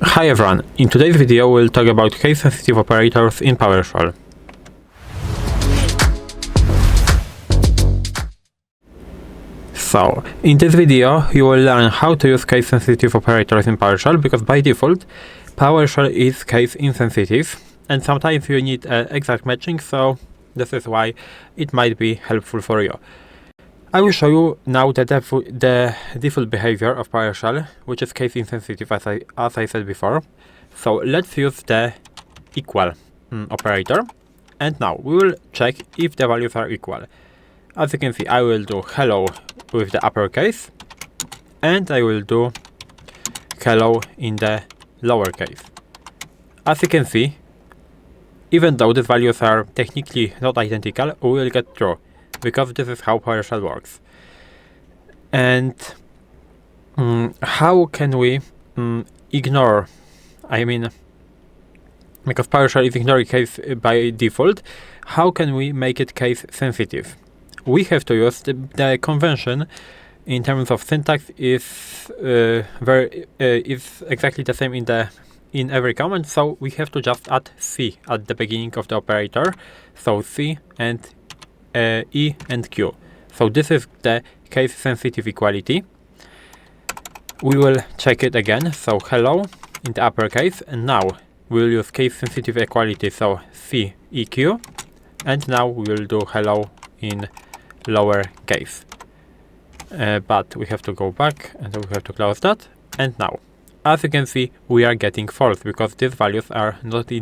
Hi everyone, in today's video we'll talk about case-sensitive operators in PowerShell. So, in this video you will learn how to use case-sensitive operators in PowerShell, because by default PowerShell is case-insensitive and sometimes you need exact matching, so this is why it might be helpful for you. I will show you now the default behavior of PowerShell, which is case-insensitive as I said before. So let's use the equal operator, and now we will check if the values are equal. As you can see, I will do hello with the uppercase, and I will do hello in the lowercase. As you can see, even though these values are technically not identical, we will get true, because this is how PowerShell works. And how can we ignore, because PowerShell is ignoring case by default, how can we make it case sensitive? We have to use the convention in terms of syntax is exactly the same in every command, so we have to just add C at the beginning of the operator, so C and E and Q. So this is the case sensitive equality. We will check it again, so hello in the uppercase, and now we will use case sensitive equality, so CEQ, and now we will do hello in lowercase. But we have to go back and we have to close that, and now as you can see we are getting false because these values are not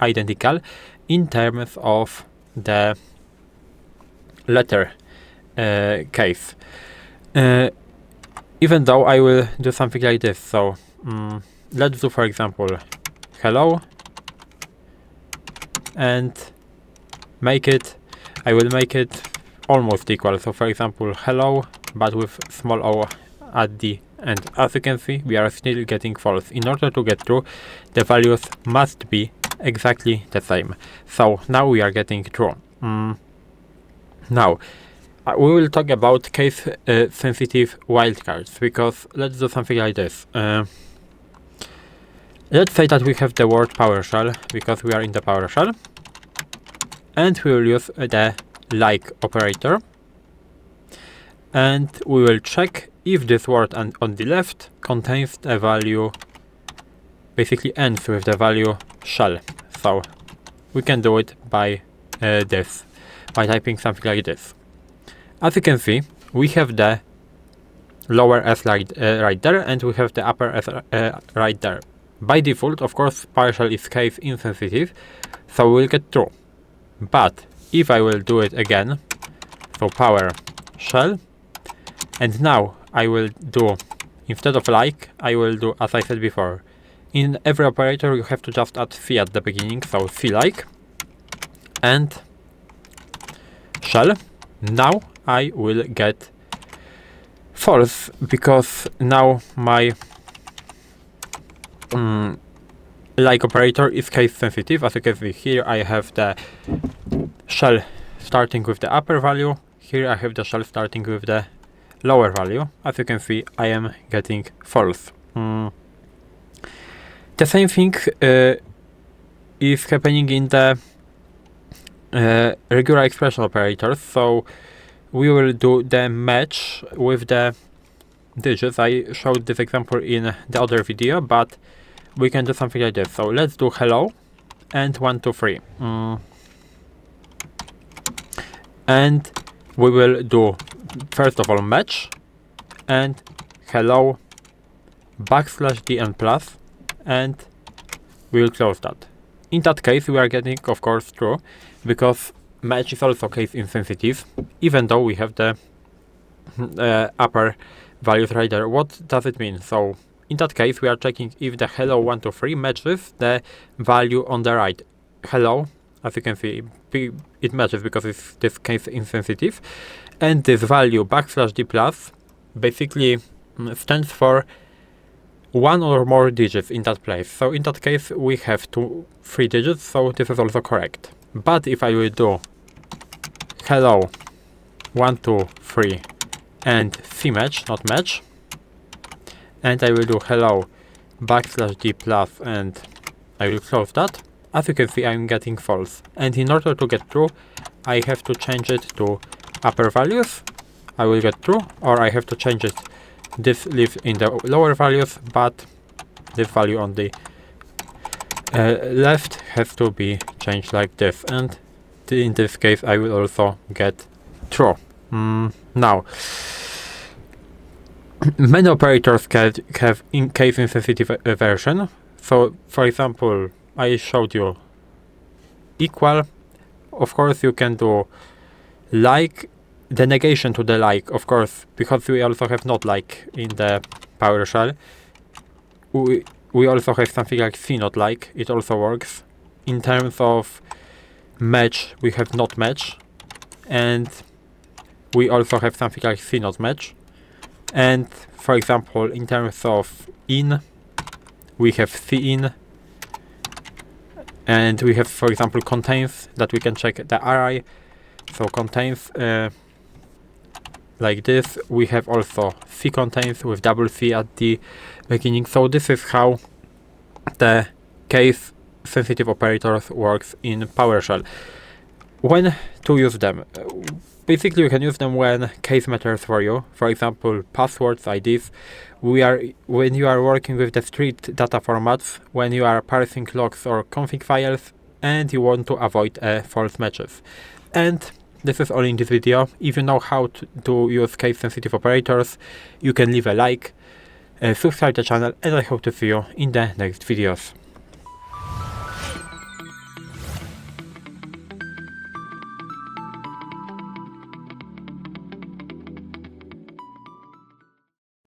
identical in terms of the letter case. Even though I will do something like this, so let's do for example hello and I will make it almost equal, so for example hello but with small o at the end. As you can see we are still getting false. In order to get true, the values must be exactly the same. So now we are getting true. Now, we will talk about case-sensitive wildcards, because let's do something like this. Let's say that we have the word PowerShell, because we are in the PowerShell, and we will use the like operator, and we will check if this word on the left contains the value, basically ends with the value shell. So we can do it by by typing something like this. As you can see, we have the lower s right there, and we have the upper s right there. By default, of course, PowerShell is case insensitive, so we'll get true. But if I will do it again, so PowerShell, and now I will do, instead of like, I will do as I said before. In every operator you have to just add C at the beginning, so C like, and shell. Now I will get false, because now my like operator is case sensitive. As you can see here, I have the shell starting with the upper value. Here I have the shell starting with the lower value. As you can see, I am getting false. The same thing is happening in the regular expression operators, so we will do the match with the digits. I showed this example in the other video, but we can do something like this. So let's do hello and 1 2 3, and we will do first of all match and hello \d and plus, and we will close that. In that case we are getting of course true, because match is also case insensitive, even though we have the upper values right there. What does it mean? So in that case we are checking if the hello 1 2 3 matches the value on the right. Hello, as you can see, it matches because it's this case insensitive, and this value \d plus basically stands for one or more digits in that place. So in that case we have 3 digits, so this is also correct. But if I will do hello 1 2 3 and C match, not match, and I will do hello \d plus, and I will close that. As you can see, I'm getting false. And in order to get true, I have to change it to upper values. I will get true, or I have to change it. This lives in the lower values, but this value on the left has to be changed like this. And in this case, I will also get true. Now, many operators can have case-insensitive version. So, for example, I showed you equal. Of course, you can do like, the negation to the like, of course, because we also have not like in the PowerShell. We also have something like CNOT like, it also works. In terms of match, we have not match, and we also have something like CNOT match. And for example, in terms of in, we have CIN, and we have, for example, contains, that we can check the array. So contains like this. We have also CCONTAINS with double C at the beginning. So this is how the case sensitive operators works in PowerShell. When to use them? Basically, you can use them when case matters for you. For example, passwords, IDs. When you are working with discrete data formats, when you are parsing logs or config files, and you want to avoid false matches. And this is all in this video. If you know how to use case-sensitive operators, you can leave a like, subscribe to the channel, and I hope to see you in the next videos.